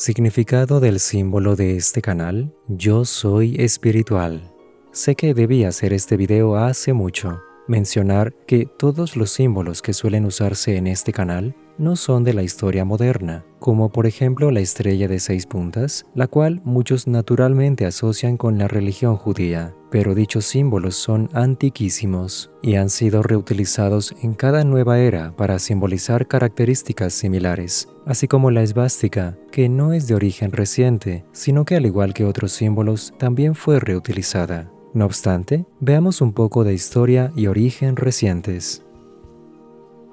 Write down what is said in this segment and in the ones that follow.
Significado del símbolo de este canal: Yo soy espiritual. Sé que debí hacer este video hace mucho. Mencionar que todos los símbolos que suelen usarse en este canal no son de la historia moderna, como por ejemplo la estrella de 6 puntas, la cual muchos naturalmente asocian con la religión judía, pero dichos símbolos son antiquísimos y han sido reutilizados en cada nueva era para simbolizar características similares, así como la esvástica, que no es de origen reciente, sino que al igual que otros símbolos también fue reutilizada. No obstante, veamos un poco de historia y origen recientes.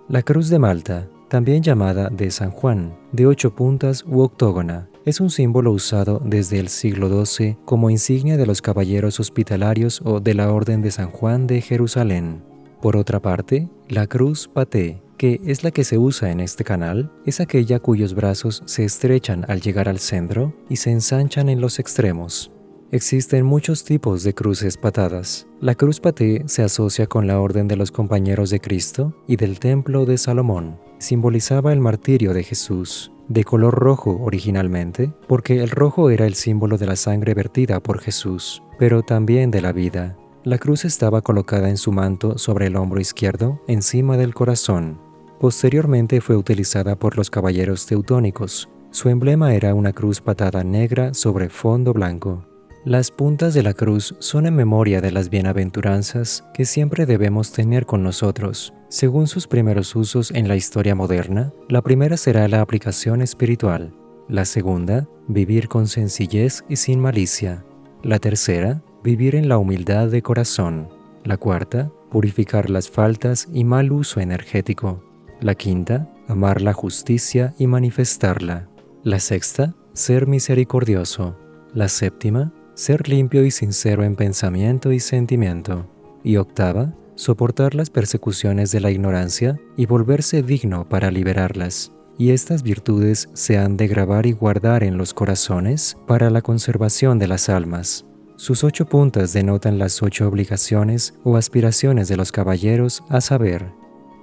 La cruz de Malta, también llamada de San Juan, de 8 puntas u octógona, es un símbolo usado desde el siglo XII como insignia de los caballeros hospitalarios o de la Orden de San Juan de Jerusalén. Por otra parte, la cruz paté, que es la que se usa en este canal, es aquella cuyos brazos se estrechan al llegar al centro y se ensanchan en los extremos. Existen muchos tipos de cruces patadas. La cruz paté se asocia con la Orden de los Compañeros de Cristo y del Templo de Salomón. Simbolizaba el martirio de Jesús, de color rojo originalmente, porque el rojo era el símbolo de la sangre vertida por Jesús, pero también de la vida. La cruz estaba colocada en su manto sobre el hombro izquierdo, encima del corazón. Posteriormente fue utilizada por los caballeros teutónicos. Su emblema era una cruz patada negra sobre fondo blanco. Las puntas de la cruz son en memoria de las bienaventuranzas que siempre debemos tener con nosotros. Según sus primeros usos en la historia moderna, la primera será la aplicación espiritual. La segunda, vivir con sencillez y sin malicia. La tercera, vivir en la humildad de corazón. La cuarta, purificar las faltas y mal uso energético. La quinta, amar la justicia y manifestarla. La sexta, ser misericordioso. La séptima, ser limpio y sincero en pensamiento y sentimiento. Y octava, soportar las persecuciones de la ignorancia y volverse digno para liberarlas. Y estas virtudes se han de grabar y guardar en los corazones para la conservación de las almas. Sus 8 puntas denotan las 8 obligaciones o aspiraciones de los caballeros, a saber: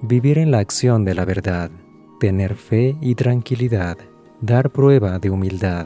vivir en la acción de la verdad, tener fe y tranquilidad, dar prueba de humildad,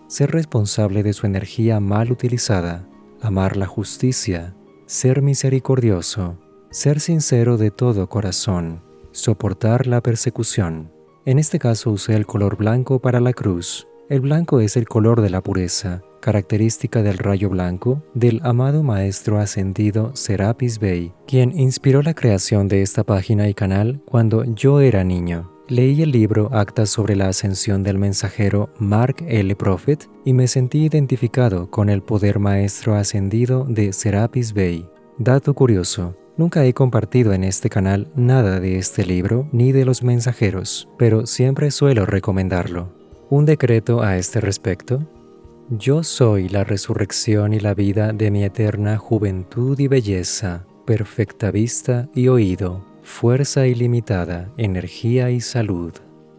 ser responsable de su energía mal utilizada, amar la justicia, ser misericordioso, ser sincero de todo corazón, soportar la persecución. En este caso usé el color blanco para la cruz. El blanco es el color de la pureza, característica del rayo blanco del amado Maestro Ascendido Serapis Bey, quien inspiró la creación de esta página y canal cuando yo era niño. Leí el libro Actas sobre la Ascensión del Mensajero Mark L. Prophet y me sentí identificado con el poder maestro ascendido de Serapis Bey. Dato curioso: nunca he compartido en este canal nada de este libro ni de los mensajeros, pero siempre suelo recomendarlo. Un decreto a este respecto: yo soy la resurrección y la vida de mi eterna juventud y belleza, perfecta vista y oído, fuerza ilimitada, energía y salud.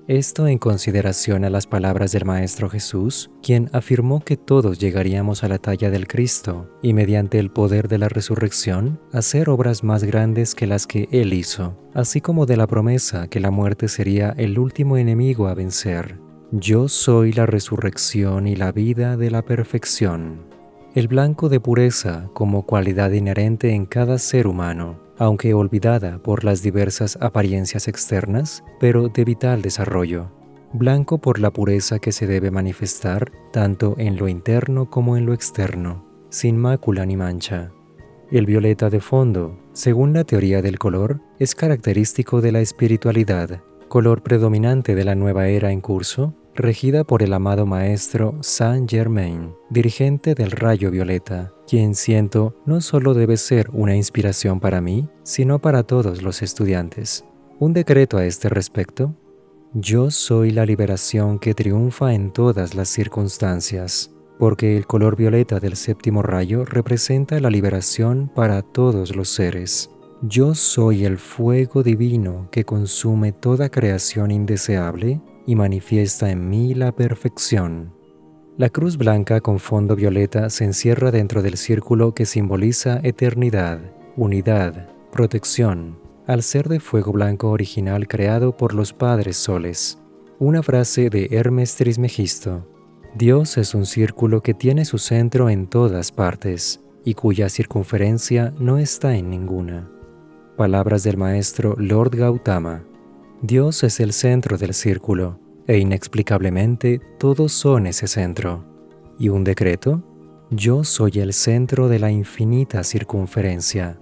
Esto en consideración a las palabras del Maestro Jesús, quien afirmó que todos llegaríamos a la talla del Cristo y mediante el poder de la resurrección hacer obras más grandes que las que Él hizo, así como de la promesa que la muerte sería el último enemigo a vencer. Yo soy la resurrección y la vida de la perfección. El blanco de pureza como cualidad inherente en cada ser humano, aunque olvidada por las diversas apariencias externas, pero de vital desarrollo. Blanco por la pureza que se debe manifestar tanto en lo interno como en lo externo, sin mácula ni mancha. El violeta de fondo, según la teoría del color, es característico de la espiritualidad, color predominante de la nueva era en curso, regida por el amado Maestro Saint Germain, dirigente del rayo violeta, quien siento no solo debe ser una inspiración para mí, sino para todos los estudiantes. Un decreto a este respecto: yo soy la liberación que triunfa en todas las circunstancias, porque el color violeta del séptimo rayo representa la liberación para todos los seres. Yo soy el fuego divino que consume toda creación indeseable y manifiesta en mí la perfección. La cruz blanca con fondo violeta se encierra dentro del círculo que simboliza eternidad, unidad, protección, al ser de fuego blanco original creado por los Padres Soles. Una frase de Hermes Trismegisto: Dios es un círculo que tiene su centro en todas partes y cuya circunferencia no está en ninguna. Palabras del maestro Lord Gautama. Dios es el centro del círculo e inexplicablemente todos son ese centro. ¿Y un decreto? Yo soy el centro de la infinita circunferencia.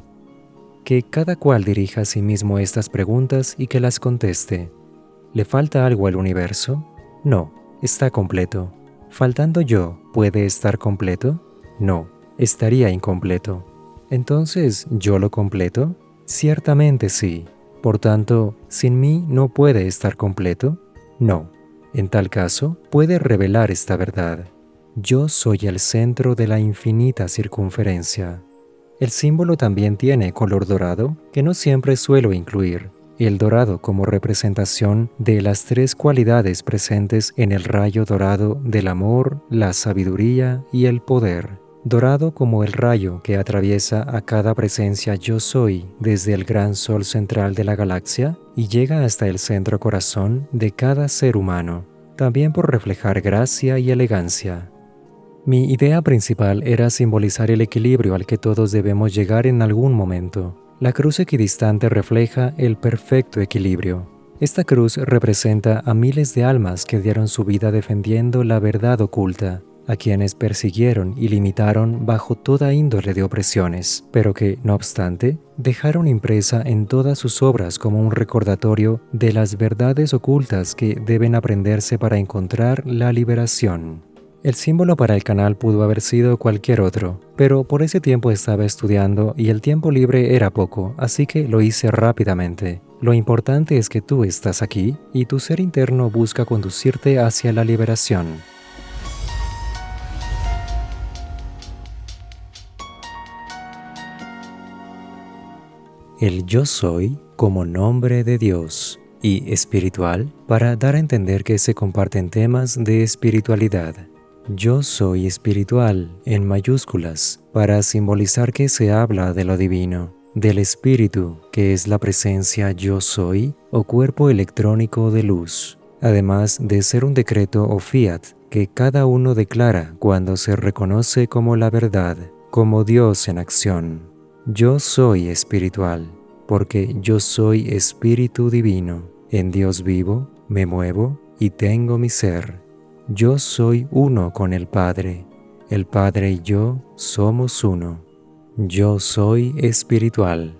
Que cada cual dirija a sí mismo estas preguntas y que las conteste. ¿Le falta algo al universo? No, está completo. ¿Faltando yo, puede estar completo? No, estaría incompleto. Entonces, ¿yo lo completo? Ciertamente sí. Por tanto, ¿sin mí no puede estar completo? No. En tal caso, puede revelar esta verdad. Yo soy el centro de la infinita circunferencia. El símbolo también tiene color dorado, que no siempre suelo incluir. El dorado como representación de las tres cualidades presentes en el rayo dorado del amor, la sabiduría y el poder. Dorado como el rayo que atraviesa a cada presencia yo soy desde el gran sol central de la galaxia y llega hasta el centro corazón de cada ser humano, también por reflejar gracia y elegancia. Mi idea principal era simbolizar el equilibrio al que todos debemos llegar en algún momento. La cruz equidistante refleja el perfecto equilibrio. Esta cruz representa a miles de almas que dieron su vida defendiendo la verdad oculta, a quienes persiguieron y limitaron bajo toda índole de opresiones, pero que, no obstante, dejaron impresa en todas sus obras como un recordatorio de las verdades ocultas que deben aprenderse para encontrar la liberación. El símbolo para el canal pudo haber sido cualquier otro, pero por ese tiempo estaba estudiando y el tiempo libre era poco, así que lo hice rápidamente. Lo importante es que tú estás aquí y tu ser interno busca conducirte hacia la liberación. El yo soy como nombre de Dios y espiritual para dar a entender que se comparten temas de espiritualidad. Yo soy espiritual en mayúsculas para simbolizar que se habla de lo divino, del espíritu que es la presencia yo soy o cuerpo electrónico de luz, además de ser un decreto o fiat que cada uno declara cuando se reconoce como la verdad, como Dios en acción. Yo soy espiritual, porque yo soy espíritu divino. En Dios vivo, me muevo y tengo mi ser. Yo soy uno con el Padre. El Padre y yo somos uno. Yo soy espiritual.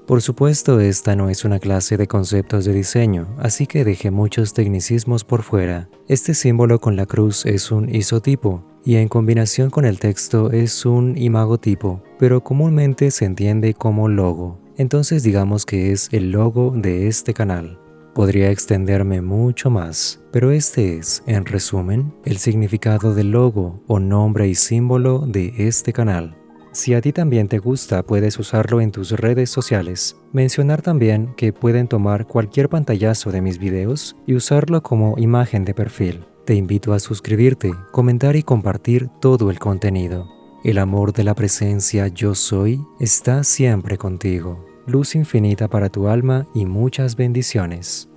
Por supuesto, esta no es una clase de conceptos de diseño, así que dejé muchos tecnicismos por fuera. Este símbolo con la cruz es un isotipo, y en combinación con el texto es un imagotipo, pero comúnmente se entiende como logo. Entonces digamos que es el logo de este canal. Podría extenderme mucho más, pero este es, en resumen, el significado del logo o nombre y símbolo de este canal. Si a ti también te gusta, puedes usarlo en tus redes sociales. Mencionar también que pueden tomar cualquier pantallazo de mis videos y usarlo como imagen de perfil. Te invito a suscribirte, comentar y compartir todo el contenido. El amor de la presencia Yo Soy está siempre contigo. Luz infinita para tu alma y muchas bendiciones.